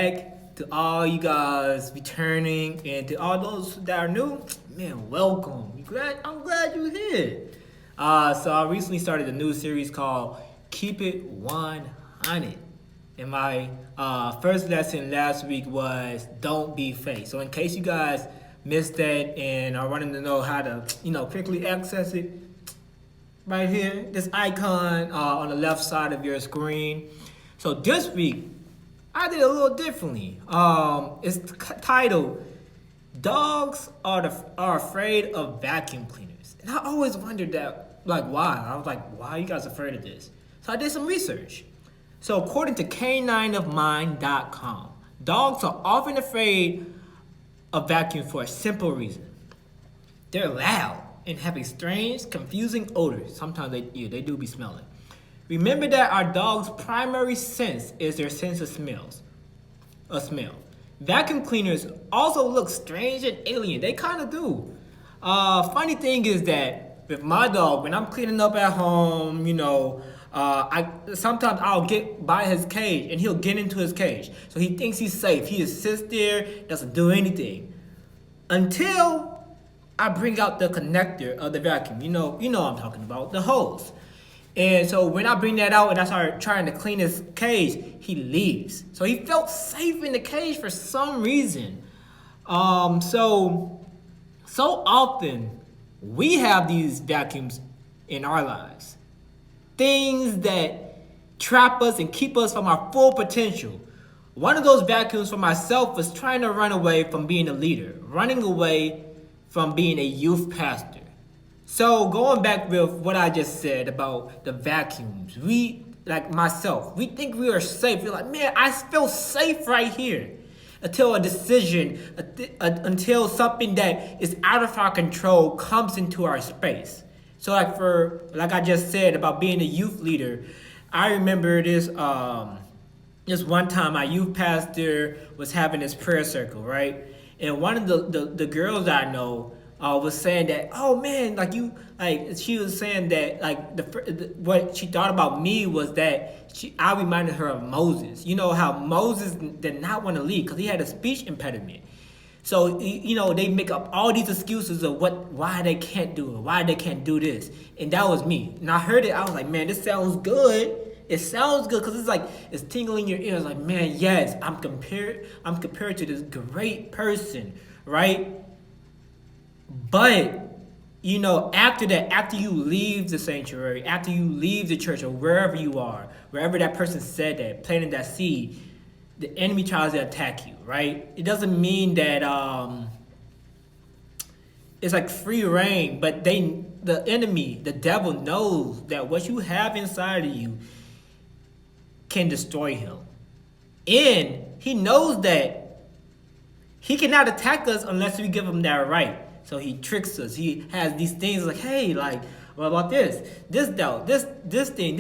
back to all you guys returning, and to all those that are new, man, welcome. I'm glad you're here. So I recently started a new series called Keep It 100. And my first lesson last week was don't be fake. So in case you guys missed that and are wanting to know how to, quickly access it, right here, this icon on the left side of your screen. So this week, I did a little differently. It's titled, Dogs are Afraid of Vacuum Cleaners. And I always wondered that, why? I was like, why are you guys afraid of this? So I did some research. So according to K9ofmine.com, dogs are often afraid of vacuum for a simple reason. They're loud and have a strange, confusing odor. Sometimes they do be smelling. Remember that our dog's primary sense is their sense of smell. Vacuum cleaners also look strange and alien. They kind of do. Funny thing is that with my dog, when I'm cleaning up at home, sometimes I'll get by his cage and he'll get into his cage. So he thinks he's safe. He just sits there, doesn't do anything. Until I bring out the connector of the vacuum. You know what I'm talking about, the hose. And so when I bring that out and I start trying to clean his cage, he leaves. So he felt safe in the cage for some reason. So often we have these vacuums in our lives. Things that trap us and keep us from our full potential. One of those vacuums for myself was trying to run away from being a leader, running away from being a youth pastor. So going back with what I just said about the vacuums, we, like myself, we think we are safe. We're like, man, I feel safe right here. Until a decision, until something that is out of our control comes into our space. So like I just said about being a youth leader, I remember this one time my youth pastor was having his prayer circle, right? And one of the girls I know was saying that, oh man, she was saying that what she thought about me was that I reminded her of Moses. You know how Moses did not want to lead because he had a speech impediment. So, they make up all these excuses of why they can't do it, why they can't do this. And that was me. And I heard it, I was like, man, this sounds good. It sounds good because it's tingling in your ears. Like, man, yes, I'm compared to this great person, right? But, after that, after you leave the sanctuary, after you leave the church or wherever you are, wherever that person said that, planted that seed, the enemy tries to attack you, right? It doesn't mean that it's like free reign, but the enemy, the devil knows that what you have inside of you can destroy him. And he knows that he cannot attack us unless we give him that right. So he tricks us. He has these things like, hey, what about this? This doubt, this thing.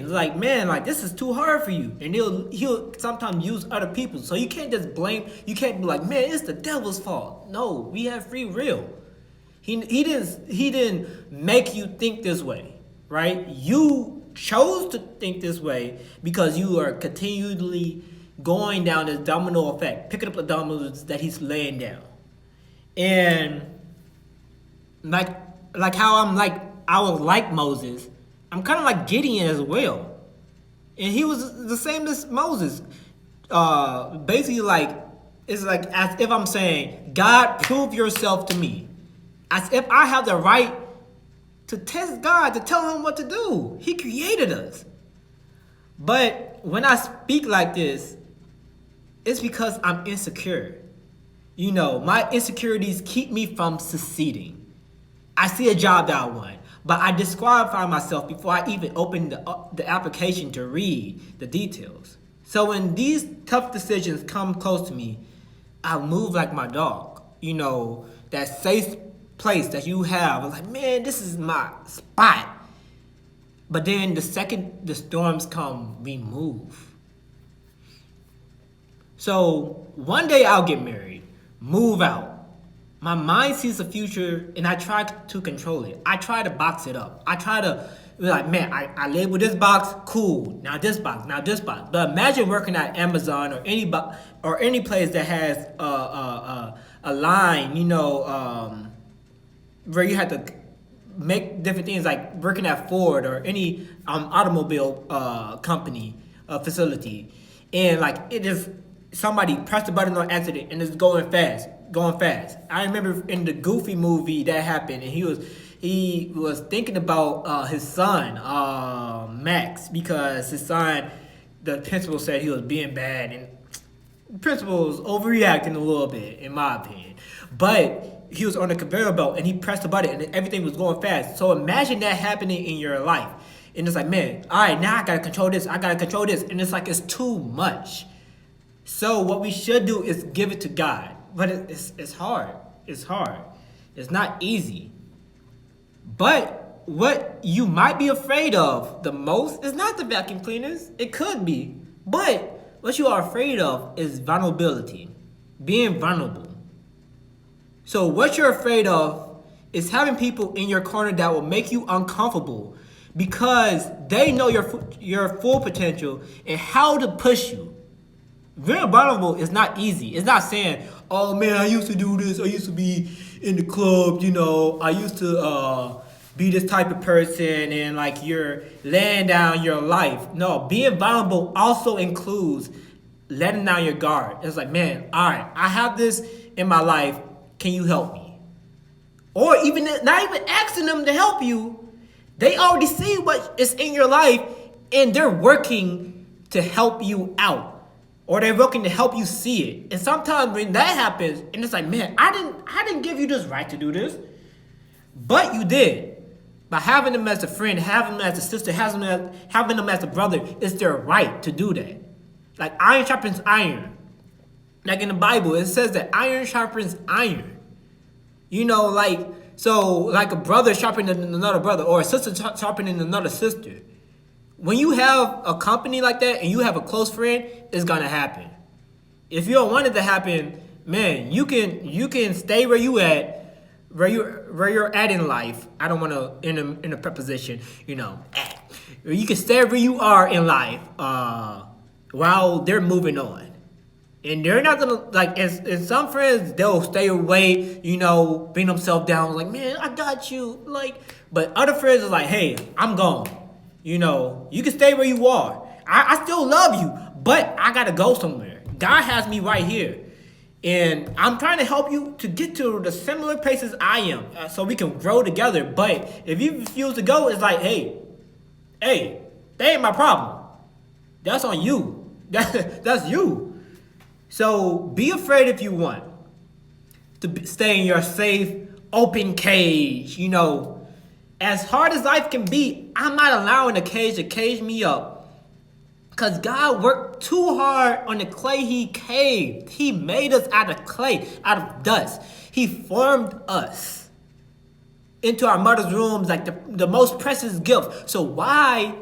Like, man, this is too hard for you. And he'll sometimes use other people. So you can't just blame, you can't be like, man, it's the devil's fault. No, we have free will. He didn't make you think this way, right? You chose to think this way because you are continually going down this domino effect, picking up the dominoes that he's laying down. And like how I was like Moses, I'm kind of like Gideon as well. And he was the same as Moses. Basically, it's like as if I'm saying, God, prove yourself to me. As if I have the right to test God, to tell him what to do. He created us. But when I speak like this, it's because I'm insecure. My insecurities keep me from succeeding. I see a job that I want, but I disqualify myself before I even open the application to read the details. So when these tough decisions come close to me, I move like my dog. That safe place that you have. I'm like, man, this is my spot. But then the second the storms come, we move. So one day I'll get married, move out. My mind sees the future and I try to control it. I try to box it up. I try to we're like, man, I labeled this box, cool. Now this box, now this box. But imagine working at Amazon or any place that has a line, where you have to make different things, like working at Ford or any automobile company facility, and like it just somebody pressed the button on accident and it's going fast. I remember in the Goofy movie that happened, and he was thinking about his son Max, because his son, the principal said he was being bad, and the principal was overreacting a little bit, in my opinion. But he was on the conveyor belt and he pressed the button and everything was going fast. So imagine that happening in your life. And it's like, man, all right, now I gotta control this. And it's like, it's too much. So what we should do is give it to God. But it's hard. It's not easy. But what you might be afraid of the most is not the vacuum cleaners. It could be. But what you are afraid of is vulnerability. Being vulnerable. So what you're afraid of is having people in your corner that will make you uncomfortable because they know your full potential and how to push you. Being vulnerable is not easy. It's not saying, oh man, I used to do this. I used to be in the club, I used to be this type of person, and like you're laying down your life. No, being vulnerable also includes letting down your guard. It's like, man, all right, I have this in my life. Can you help me? Or even not even asking them to help you. They already see what is in your life and they're working to help you out. Or they're working to help you see it. And sometimes when that happens, and it's like, man, I didn't give you this right to do this. But you did. By having them as a friend, having them as a sister, having them as a brother, it's their right to do that. Like iron sharpens iron. Like in the Bible, it says that iron sharpens iron. Like a brother sharpening another brother, or a sister sharpening another sister. When you have a company like that and you have a close friend, it's gonna happen. If you don't want it to happen, man, you can stay where you're at in life. I don't want to in a preposition, at. You can stay where you are in life while they're moving on. And they're not gonna, like, and some friends, they'll stay away, bring themselves down, like, man, I got you, like, but other friends are like, hey, I'm gone, you can stay where you are. I still love you, but I gotta go somewhere. God has me right here, and I'm trying to help you to get to the similar places I am, so we can grow together. But if you refuse to go, it's like, hey, that ain't my problem. That's on you. That's you. So be afraid if you want to stay in your safe, open cage. As hard as life can be, I'm not allowing the cage to cage me up. Because God worked too hard on the clay he caved. He made us out of clay, out of dust. He formed us into our mother's wombs like the most precious gift. So why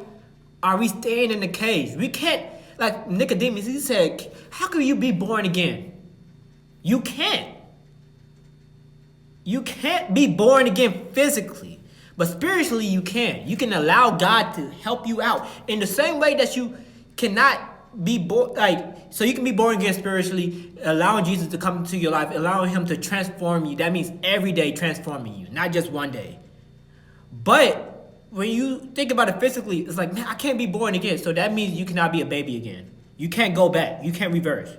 are we staying in the cage? We can't. Like Nicodemus, he said, how can you be born again? You can't. You can't be born again physically, but spiritually you can. You can allow God to help you out in the same way that you cannot be born, so you can be born again spiritually, allowing Jesus to come into your life, allowing him to transform you. That means every day transforming you, not just one day. But when you think about it physically, it's like, man, I can't be born again. So that means you cannot be a baby again. You can't go back. You can't reverse.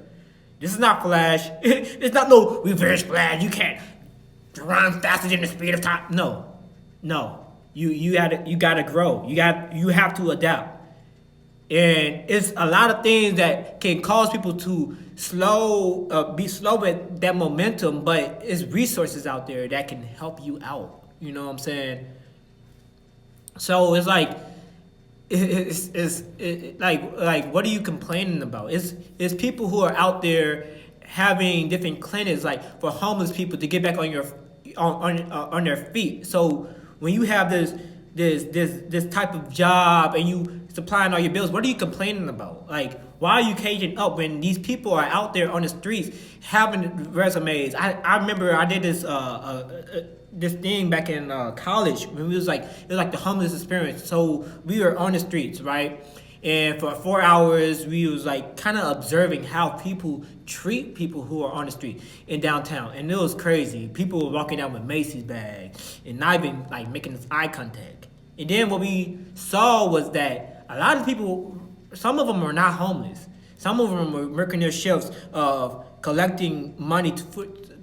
This is not Flash. It's not no reverse Flash. You can't run faster than the speed of time. No. You gotta grow. You have to adapt. And it's a lot of things that can cause people to be slow with that momentum, but it's resources out there that can help you out. You know what I'm saying? So it's like, like what are you complaining about? It's people who are out there having different clinics, like for homeless people to get back on their feet. So when you have this type of job and you supplying all your bills, what are you complaining about? Like, why are you caging up when these people are out there on the streets having resumes? I remember I did this this thing back in college when we was like it was like the homeless experience. So we were on the streets, right? And for 4 hours, we was like kind of observing how people treat people who are on the street in downtown, and it was crazy. People were walking out with Macy's bags and not even like making eye contact. And then what we saw was that a lot of people, some of them are not homeless. Some of them were working their shifts of collecting money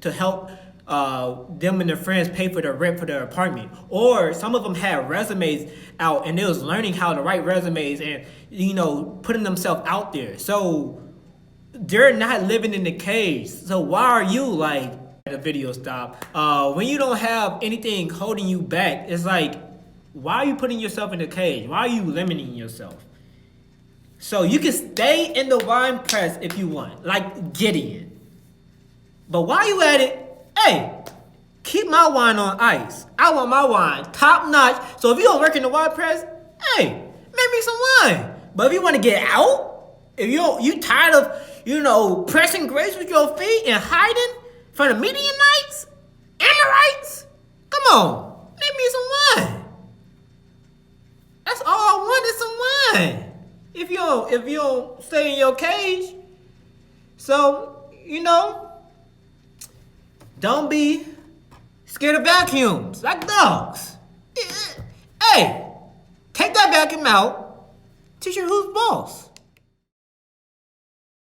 to help them and their friends pay for their rent for their apartment. Or some of them had resumes out and they was learning how to write resumes and, putting themselves out there. So they're not living in the cage. So why are you like, the video stop. When you don't have anything holding you back, it's like, why are you putting yourself in the cage? Why are you limiting yourself? So you can stay in the wine press if you want, like Gideon. But while you at it, hey, keep my wine on ice. I want my wine top notch. So if you don't work in the wine press, hey, make me some wine. But if you want to get out, if you tired of, pressing grapes with your feet and hiding from the Midianites, Amorites, come on, make me some wine. That's all I want is some wine. If you don't stay in your cage. So, don't be scared of vacuums like dogs. Hey, take that vacuum out. Teacher, who's boss?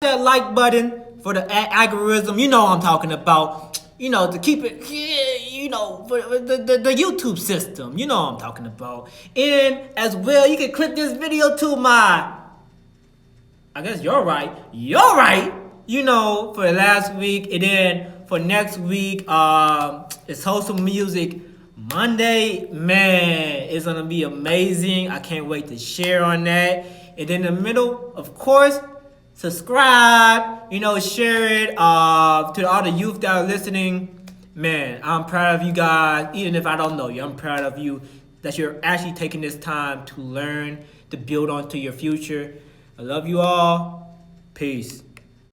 That like button for the algorithm. You know what I'm talking about. To keep it, for the YouTube system. You know what I'm talking about. And as well, you can click this video to my, I guess you're right, for the last week. And then for next week, it's Wholesome Music Monday. Man, it's going to be amazing. I can't wait to share on that. And then in the middle, of course, subscribe, share it to all the youth that are listening. Man, I'm proud of you guys. Even if I don't know you, I'm proud of you that you're actually taking this time to learn, to build onto your future. I love you all. Peace.